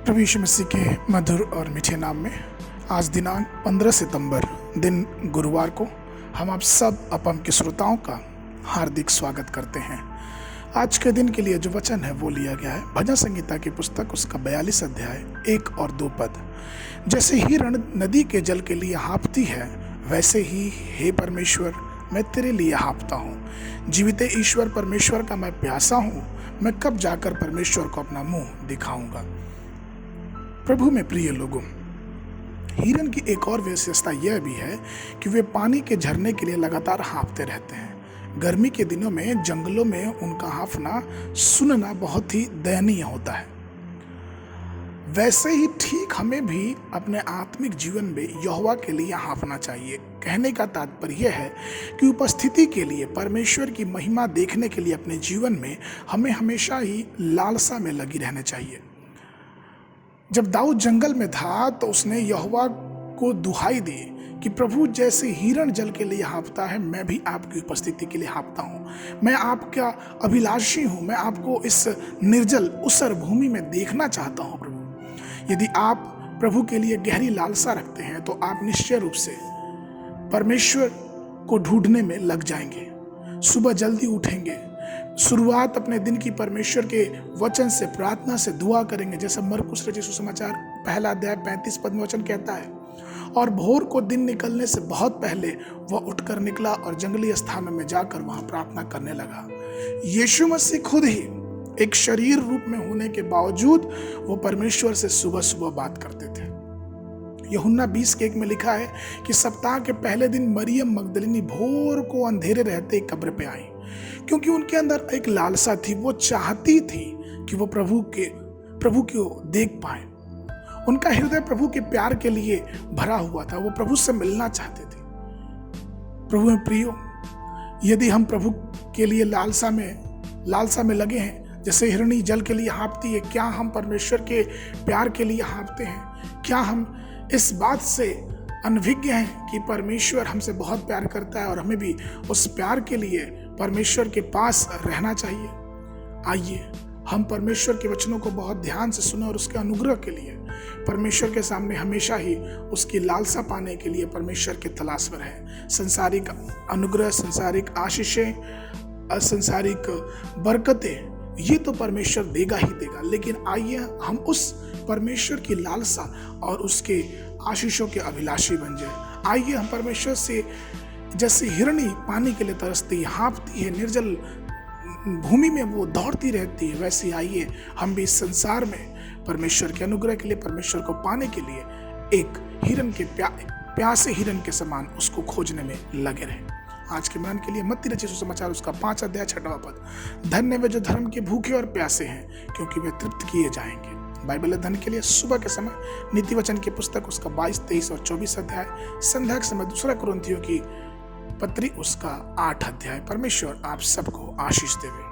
प्रभु यीशु मसीह के मधुर और मीठे नाम में आज दिनांक 15 सितंबर दिन गुरुवार को हम आप सब अपम के श्रोताओं का हार्दिक स्वागत करते हैं। आज के दिन के लिए जो वचन है वो लिया गया है भजन संहिता की पुस्तक उसका 42 अध्याय 1 और 2 पद। जैसे हिरण नदी के जल के लिए हाँफती है, वैसे ही हे परमेश्वर मैं तेरे लिए हाँफता हूँ। जीवित ईश्वर परमेश्वर का मैं प्यासा हूँ, मैं कब जाकर परमेश्वर को अपना मुंह दिखाऊंगा। प्रभु में प्रिय लोगों, हिरण की एक और विशेषता यह भी है कि वे पानी के झरने के लिए लगातार हाँफते रहते हैं। गर्मी के दिनों में जंगलों में उनका हाँफना सुनना बहुत ही दयनीय होता है। वैसे ही ठीक हमें भी अपने आत्मिक जीवन में यहोवा के लिए हाँफना चाहिए। कहने का तात्पर्य यह है कि उपस्थिति के लिए, परमेश्वर की महिमा देखने के लिए अपने जीवन में हमें हमेशा ही लालसा में लगी रहना चाहिए। जब दाऊद जंगल में था तो उसने यहोवा को दुहाई दी कि प्रभु जैसे हिरण जल के लिए हाँफता है, मैं भी आपकी उपस्थिति के लिए हाँफता हूँ। मैं आपका अभिलाषी हूँ, मैं आपको इस निर्जल उसर भूमि में देखना चाहता हूँ। प्रभु, यदि आप प्रभु के लिए गहरी लालसा रखते हैं तो आप निश्चय रूप से परमेश्वर को ढूंढने में लग जाएंगे। सुबह जल्दी उठेंगे, शुरुआत अपने दिन की परमेश्वर के वचन से, प्रार्थना से, दुआ करेंगे। जैसा मरकुस रचित सुसमाचार 1 अध्याय 35 पद में वचन कहता है, और भोर को दिन निकलने से बहुत पहले वह उठकर निकला और जंगली स्थानों में जाकर वहां प्रार्थना करने लगा। यीशु मसीह खुद ही एक शरीर रूप में होने के बावजूद वो परमेश्वर से सुबह सुबह बात करते थे। यूहन्ना 20:1 में लिखा है कि सप्ताह के पहले दिन मरियम मगदलिनी भोर को अंधेरे रहते कब्र पे आई, क्योंकि उनके अंदर एक लालसा थी। वो चाहती थी कि वो प्रभु को देख पाए। उनका हृदय प्रभु के प्यार के लिए भरा हुआ था। वो प्रभु से मिलना चाहते थे। प्रभु में प्रियो, यदि हम प्रभु के लिए लालसा में लगे हैं, जैसे हिरणी जल के लिए हाँफती है, क्या हम परमेश्वर के प्यार के लिए हाँफते हैं? क्या हम इस बात से अनभिज्ञ हैं कि परमेश्वर हमसे बहुत प्यार करता है और हमें भी उस प्यार के लिए परमेश्वर के पास रहना चाहिए? आइए हम परमेश्वर के वचनों को बहुत ध्यान से सुने और उसके अनुग्रह के लिए परमेश्वर के सामने हमेशा ही उसकी लालसा पाने के लिए परमेश्वर के तलाश में रहें। संसारिक अनुग्रह, संसारिक आशीषें, असंसारिक बरकतें ये तो परमेश्वर देगा ही देगा, लेकिन आइए हम उस परमेश्वर की लालसा और उसके आशीषों के अभिलाषी बन जाए। आइए हम परमेश्वर से, जैसे हिरणी पानी के लिए तरसती, हाँफती है, निर्जल भूमि में वो दौड़ती रहती है, वैसे आइए हम भी इस संसार में परमेश्वर के अनुग्रह के लिए, परमेश्वर को पाने के लिए एक हिरन के प्यासे हिरन के समान उसको खोजने में लगे रहें। आज के मन के लिए मत्ती रचित सुसमाचार उसका 5 अध्याय 6वां पद। धन्य वे जो धर्म के भूखे और प्यासे हैं, क्योंकि वे तृप्त किए जाएंगे। बाइबल अध्ययन के लिए सुबह के समय नीति वचन की पुस्तक उसका 22, 23 और 24 अध्याय। संध्या के समय 2 कुरिन्थियों की पत्री उसका 8 अध्याय। परमेश्वर आप सबको आशीष देवे।